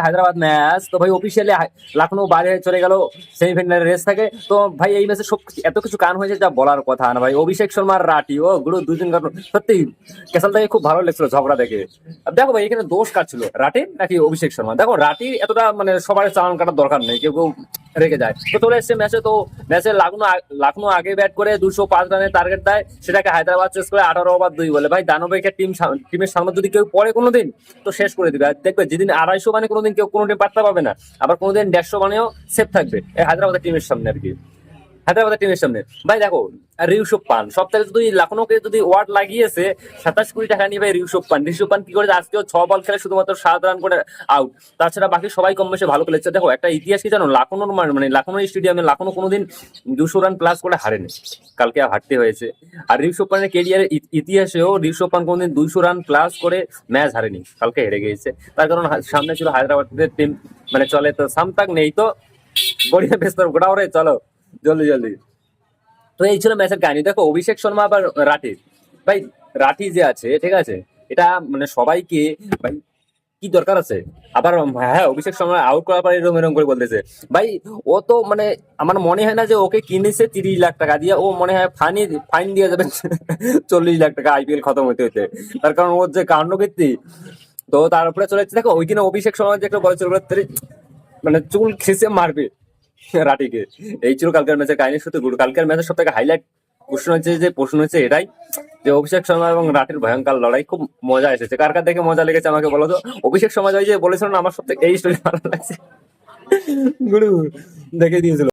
Hyderabad match তো ভাই officially Lucknow বাইরে চলে গেল, সেমিফাইনালের রেস থাকে। তো ভাই এই ম্যাচে সব এত কিছু কান হয়েছে যা বলার কথা না ভাই। অভিষেক শর্মার রাটি ও গুলো দুজন কারণ সত্যি ক্যাসালটাকে খুব ভালো লেগেছিল ঝগড়া দেখে। আর দেখো ভাই এখানে দোষ কার ছিল, রাটির নাকি অভিষেক শর্মা? দেখো রাটি এতটা মানে সবার চালান কাটার দরকার নেই, কেউ কেউ রেখে যায়। তো চলে এসছে ম্যাচে, তো ম্যাচে লাখনৌ আগে ব্যাট করে 205 রানের টার্গেট দেয়, সেটাকে হায়দ্রাবাদ চেস করে 18 ওভার 2 বলে। ভাই দানবেকে টিমের সামনে যদি কেউ পড়ে কোনোদিন তো শেষ করে দিবে। আর দেখবে যেদিন 250 মানে কোনোদিন কেউ কোনো টিম পাত্তা পাবে না, আবার কোনোদিন 150 মানেও সেফ থাকবে এই হায়দ্রাবাদের টিমের সামনে আর কি। হায়দ্রাবাদের টিমের সামনে ভাই দেখো ঋষভ পান সব থেকে যদি লখনৌকে যদি ওয়ার্ড লাগিয়েছে 27 কোটি টাকা নিয়ে ভাই ঋষভ পান কি করেছে, আজকেও 6 বল খেলে শুধুমাত্র 7 রান করে আউট। তাছাড়া বাকি সবাই কম বেশি ভালো খেলেছে। দেখো একটা ইতিহাস কি জানো, লখনৌর মানে লখনৌ স্টেডিয়ামে লখনৌ কোনোদিন 200 রান প্লাস করে হারেনি, কালকে হারতে হয়েছে। আর ঋষভ পানের কেরিয়ারের ইতিহাসেও ঋষভ পান কোনোদিন 200 রান প্লাস করে ম্যাচ হারেনি, কালকে হেরে গিয়েছে। তার কারণ সামনে ছিল হায়দ্রাবাদের টিম, মানে চলে তো সামতাক নেই তো বড়িয়া ব্যস্ত গোটাও রে, চলো জলদি জলদি। তো এই ছিল ম্যাচের কাহিনী। দেখো অভিষেক শর্মা আবার রাঠি, ভাই রাঠি যে আছে ঠিক আছে, এটা মানে সবাইকে ভাই কি দরকার আছে? আবার হ্যাঁ অভিষেক শর্মা আউট করার পরে এরকম এরকম করে বলতেছে। ভাই ও তো মানে আমার মনে হয় না যে ওকে কিনেছে 30 লাখ টাকা দিয়ে, ও মনে হয় ফাইন দিয়ে যাবে 40 লাখ টাকা আইপিএল খতম হতে হতে। তার কারণ ওর যে কাণ্ডকীর্তি, তো তার উপরে চলে যাচ্ছে। দেখো ওইখানে অভিষেক শর্মা যে একটা বলেছিল মানে চুল খেসে মারবে রাটিকে। এই ছিল কালকের ম্যাচের কাহিনী। সত্যি গুরু কালকের ম্যাচের সব থেকে হাইলাইট প্রশ্ন হচ্ছে এটাই যে অভিষেক শর্মা এবং রাটির ভয়ঙ্কর লড়াই। খুব মজা এসেছে। কার কার দেখে মজা লেগেছে আমাকে বলো তো। অভিষেক শর্মা যে বলেছিল না আমার সব থেকে এই স্টোরি ভালো লাগছে, গুরু দেখে দিয়েছিল।